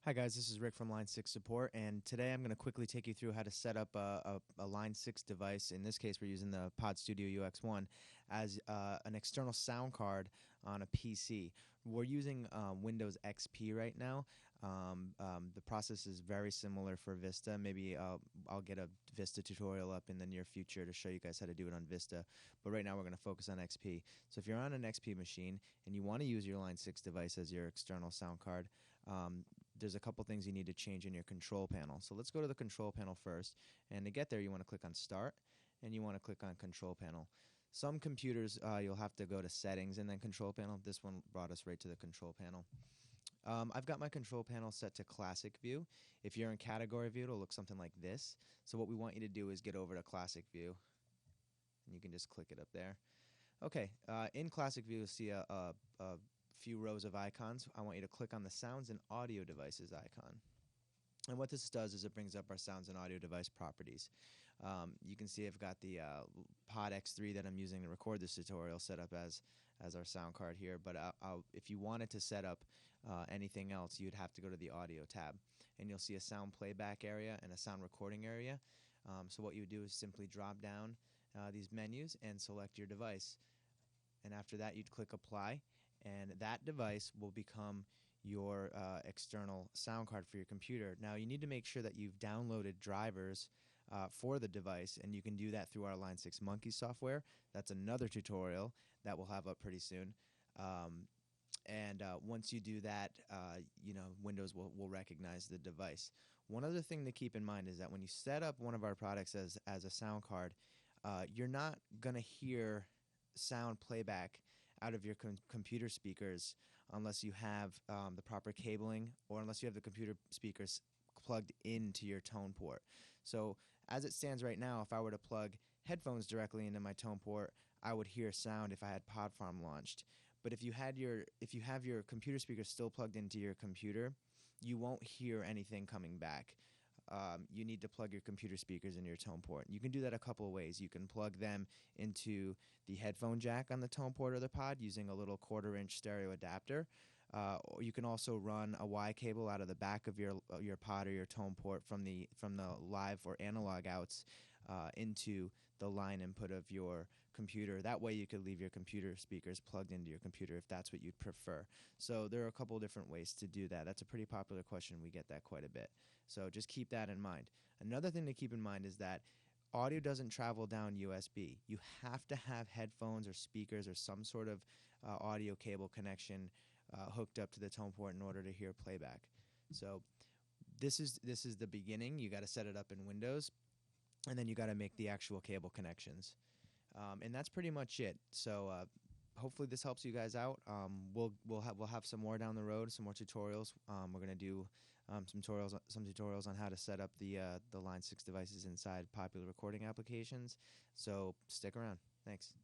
Hi guys, this is Rick from Line 6 Support, and today I'm going to quickly take you through how to set up a Line 6 device. In this case, we're using the Pod Studio UX1 as an external sound card on a PC. We're using Windows XP right now. The process is very similar for Vista. Maybe I'll get a Vista tutorial up in the near future to show you guys how to do it on Vista, but right now we're going to focus on XP. So if you're on an XP machine and you want to use your Line 6 device as your external sound card, there's a couple things you need to change in your control panel. So let's go to the control panel first, and to get there you want to click on Start and you want to click on Control Panel. Some computers you'll have to go to Settings and then Control Panel. This one brought us right to the control panel. I've got my control panel set to Classic View. If you're in Category View, it'll look something like this. So what we want you to do is get over to Classic View, and you can just click it up there. Okay, in Classic View you'll see a few rows of icons. I want you to click on the Sounds and Audio Devices icon. And what this does is it brings up our sounds and audio device properties. You can see I've got the Pod X3 that I'm using to record this tutorial set up as our sound card here, but if you wanted to set up anything else, you'd have to go to the Audio tab, and you'll see a sound playback area and a sound recording area. So what you would do is simply drop down these menus and select your device, and after that you'd click Apply, and that device will become your external sound card for your computer. Now you need to make sure that you've downloaded drivers for the device, and you can do that through our Line 6 Monkey software. That's another tutorial that we'll have up pretty soon. Once you do that, Windows will recognize the device. One other thing to keep in mind is that when you set up one of our products as a sound card, you're not going to hear sound playback out of your computer speakers unless you have the proper cabling, or unless you have the computer speakers plugged into your tone port. So as it stands right now, if I were to plug headphones directly into my tone port, I would hear sound if I had PodFarm launched. But if you have your computer speakers still plugged into your computer, you won't hear anything coming back. You need to plug your computer speakers into your tone port. You can do that a couple of ways. You can plug them into the headphone jack on the tone port or the pod using a little 1/4-inch stereo adapter. Or you can also run a Y cable out of the back of your pod or your tone port from the live or analog outs into the line input of your computer. That way you could leave your computer speakers plugged into your computer if that's what you'd prefer. So there are a couple of different ways to do that. That's a pretty popular question. We get that quite a bit. So just keep that in mind. Another thing to keep in mind is that audio doesn't travel down USB. You have to have headphones or speakers or some sort of audio cable connection hooked up to the tone port in order to hear playback. So this is the beginning. You got to set it up in Windows, and then you got to make the actual cable connections, and that's pretty much it. So hopefully this helps you guys out. We'll have some more down the road, some more tutorials. We're gonna do some tutorials on how to set up the Line 6 devices inside popular recording applications. So stick around. Thanks.